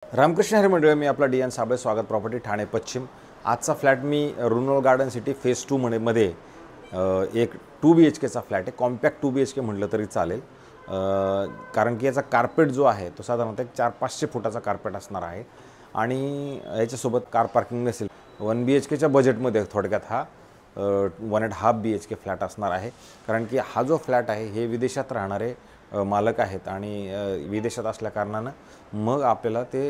रामकृष्ण हरी मंडळी, मी आपला D N Sable, स्वागत प्रॉपर्टी ठाणे पश्चिम। आजचा फ्लॅट मी रुनोल गार्डन सिटी फेज 2 मध्ये एक 2 BHKचा फ्लॅट आहे। कॉम्पॅक्ट 2 BHK म्हटलं तरी चालेल, कारण की याचा कार्पेट जो आहे तो साधारणतः 400-500 फुटाचा कार्पेट असणार आहे आणि याच्यासोबत कार पार्किंग नसेल। 1 BHKच्या बजेटमध्ये थोडक्यात हा 1.5 BHK फ्लॅट असणार आहे, कारण की हा जो फ्लॅट आहे हे विदेशात राहणारे मालक आहेत आणि विदेशात असल्या कारणानं मग आपल्याला ते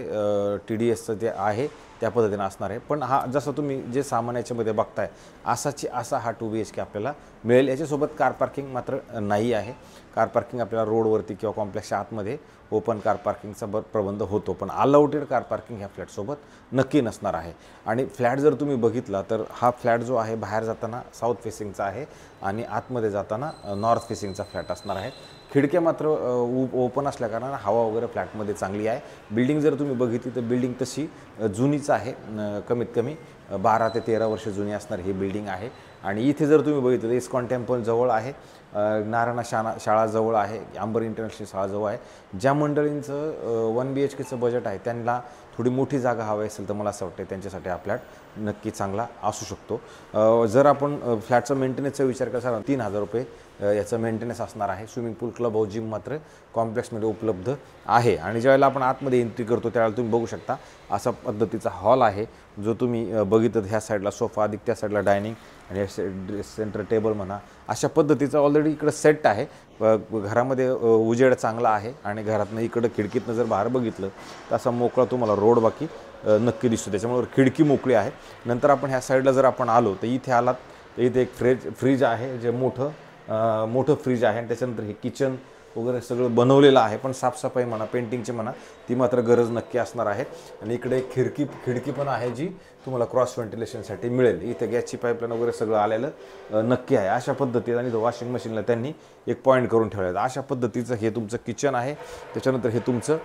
TDSचं जे आहे त्या पद्धतीने असणार आहे। पण हा जसं तुम्ही जे सामान याच्यामध्ये बघताय असा हा 2 BHK आपल्याला मिळेल। याच्यासोबत कार पार्किंग मात्र नाही आहे। कार पार्किंग आपल्याला रोडवरती किंवा कॉम्प्लेक्सच्या आतमध्ये ओपन कार पार्किंगचा प्रबंध होतो, पण अलाउटेड कार पार्किंग ह्या फ्लॅटसोबत नक्की नसणार आहे। आणि फ्लॅट जर तुम्ही बघितला तर हा फ्लॅट जो आहे बाहेर जाताना साऊथ फेसिंगचा आहे आणि आतमध्ये जाताना नॉर्थ फेसिंगचा फ्लॅट असणार आहे। खिडक्या मात्र ओपन असल्या कारणाने हवा वगैरे फ्लॅटमध्ये चांगली आहे। बिल्डिंग जर तुम्ही बघितली तर बिल्डिंग तशी जुनीच आहे, कमीत कमी 12 ते 13 वर्ष जुनी असणार ही बिल्डिंग आहे। आणि इथे जर तुम्ही बघितलं तर इस्कॉन टेम्पल जवळ आहे, नारायणा शाळा जवळ आहे, अंबर इंटरनॅशनल शाळा जवळ आहे। ज्या मंडळींचं 1 BHKचं बजेट आहे त्यांना थोडी मोठी जागा हवी असेल तर मला असं वाटतं त्यांच्यासाठी हा फ्लॅट नक्की चांगला असू शकतो। जर आपण फ्लॅटचा मेंटेनन्सचा विचार करता 3000 रुपये याचं मेंटेनन्स असणार आहे। स्विमिंग पूल, क्लब हाऊस, जिम मात्र कॉम्प्लेक्समध्ये उपलब्ध आहे। आणि ज्यावेळेला आपण आतमध्ये एंट्री करतो त्यावेळेला तुम्ही बघू शकता असा पद्धतीचा हॉल आहे, जो तुम्ही बघितलं ह्या साईडला सोफा, अधिक त्या साईडला डायनिंग आणि सेंटर टेबल म्हणा अशा पद्धतीचं ऑलरेडी इकडं सेट आहे। घरामध्ये उजेड चांगला आहे आणि घरातनं इकडं खिडकीतनं जर बाहेर बघितलं तर असा मोकळा तुम्हाला रोड बाकी नक्की दिसतो, त्याच्यामुळे खिडकी मोकळी आहे। नंतर आपण ह्या साईडला जर आपण आलो तर इथे आलात तर इथे एक फ्रीज आहे, जे मोठं फ्रीज आहे आणि त्याच्यानंतर हे किचन वगैरे सगळं बनवलेलं आहे, पण साफसफाई म्हणा, पेंटिंगची म्हणा ती मात्र गरज नक्की असणार आहे। आणि इकडे एक खिडकी पण आहे जी तुम्हाला क्रॉस व्हेंटिलेशनसाठी मिळेल। इथे गॅसची पाईपलाईन वगैरे सगळं आलेलं नक्की आहे अशा पद्धतीने। आणि वॉशिंग मशीनला त्यांनी एक पॉईंट करून ठेवलेलं आहे अशा पद्धतीचं हे तुमचं किचन आहे। त्याच्यानंतर हे तुमचं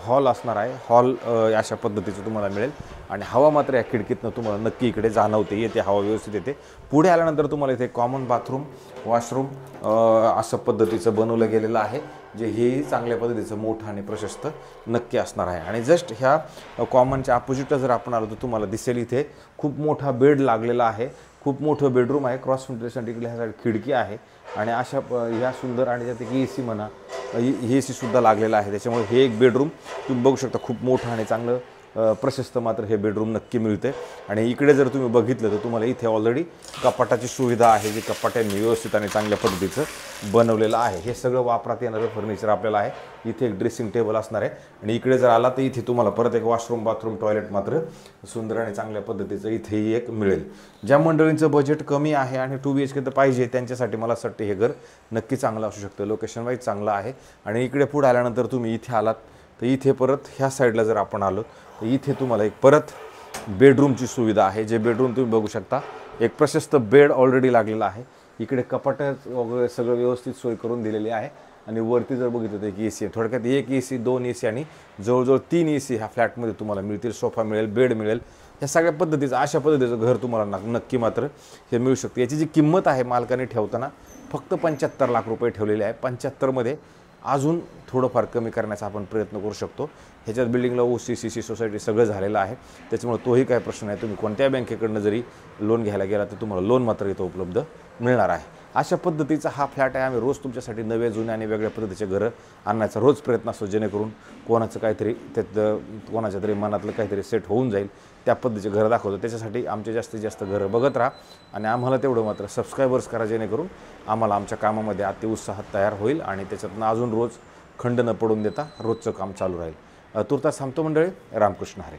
हॉल असणार आहे। हॉल अशा पद्धतीचं तुम्हाला मिळेल आणि हवा मात्र या खिडकीतनं तुम्हाला नक्की इकडे जाणवते, येते हवा व्यवस्थित येते। पुढे आल्यानंतर तुम्हाला इथे कॉमन बाथरूम, वॉशरूम असं पद्धतीचं बनवलं गेलेलं आहे, जे हेही चांगल्या पद्धतीचं मोठं आणि प्रशस्त नक्की असणार आहे। आणि जस्ट ह्या कॉमनच्या अपोजिटला जर आपण आलो तर तुम्हाला दिसेल इथे खूप मोठा बेड लागलेला आहे, खूप मोठं बेडरूम आहे। क्रॉस व्हेंटिलेशन इकडे ह्या साईड खिडकी आहे आणि अशा ह्या सुंदर आणि त्यात AC म्हणा, AC सुद्धा लागलेला आहे। त्याच्यामुळे हे एक बेडरूम तुम्ही बघू शकता, खूप मोठं आणि चांगलं प्रशस्त मात्र हे बेडरूम नक्की मिळते। आणि इकडे जर तुम्ही बघितलं तर तुम्हाला इथे ऑलरेडी कपाटाची सुविधा आहे, जी कपाट्यांनी व्यवस्थित आणि चांगल्या पद्धतीचं बनवलेलं आहे। हे सगळं वापरात येणारं फर्निचर आपल्याला आहे। इथे एक ड्रेसिंग टेबल असणार आहे आणि इकडे जर आला तर इथे तुम्हाला परत एक वॉशरूम, बाथरूम, टॉयलेट मात्र सुंदर आणि चांगल्या पद्धतीचं इथेही एक मिळेल। ज्या मंडळींचं बजेट कमी आहे आणि 2 BHK तर पाहिजे त्यांच्यासाठी मला असं वाटतं हे घर नक्की चांगलं असू शकतं। लोकेशन वाईज चांगलं आहे। आणि इकडे पुढे आल्यानंतर तुम्ही इथे आलात तर इथे परत ह्या साईडला जर आपण आलो तर इथे तुम्हाला एक परत बेडरूमची सुविधा आहे, जे बेडरूम तुम्ही बघू शकता एक प्रशस्त बेड ऑलरेडी लागलेला आहे। इकडे कपाटं वगैरे सगळं व्यवस्थित सोय करून दिलेली आहे आणि वरती जर बघितलं तर एक AC आहे। थोडक्यात एक AC, 2 AC आणि जवळजवळ 3 AC ह्या फ्लॅटमध्ये तुम्हाला मिळतील। सोफा मिळेल, बेड मिळेल, ह्या सगळ्या पद्धतीचं अशा पद्धतीचं घर तुम्हाला नक्की मात्र हे मिळू शकते। याची जी किंमत आहे मालकाने ठेवताना फक्त 75 लाख रुपये ठेवलेले आहे। 75मध्ये अजून थोडंफार कमी करण्याचा आपण प्रयत्न करू शकतो। ह्याच्यात बिल्डिंगला OC, CC सोसायटी सगळं झालेलं आहे, त्याच्यामुळे तोही काय प्रश्न नाही। तुम्ही कोणत्या बँकेकडनं जरी लोन घ्यायला गेला तर तुम्हाला लोन मात्र इथं उपलब्ध मिळणार आहे। अशा पद्धतीचा हा फ्लॅट आहे। आम्ही रोज तुमच्यासाठी नवे, जुने आणि वेगळ्या पद्धतीचे घरं आणण्याचा रोज प्रयत्न असतो, जेणेकरून कोणाचं काहीतरी त्यात कोणाच्या तरी मनातलं काहीतरी सेट होऊन जाईल त्या पद्धतीचे घरं दाखवतो। त्याच्यासाठी आमचे जास्तीत जास्त घरं बघत राहा आणि आम्हाला तेवढं मात्र सबस्क्रायबर्स करा, जेणेकरून आम्हाला आमच्या कामामध्ये अतिउत्साहात तयार होईल आणि त्याच्यातनं अजून रोज खंड न पडून देता रोजचं काम चालू राहील। तुर्तास थांबतो मंडळी। रामकृष्ण हरी।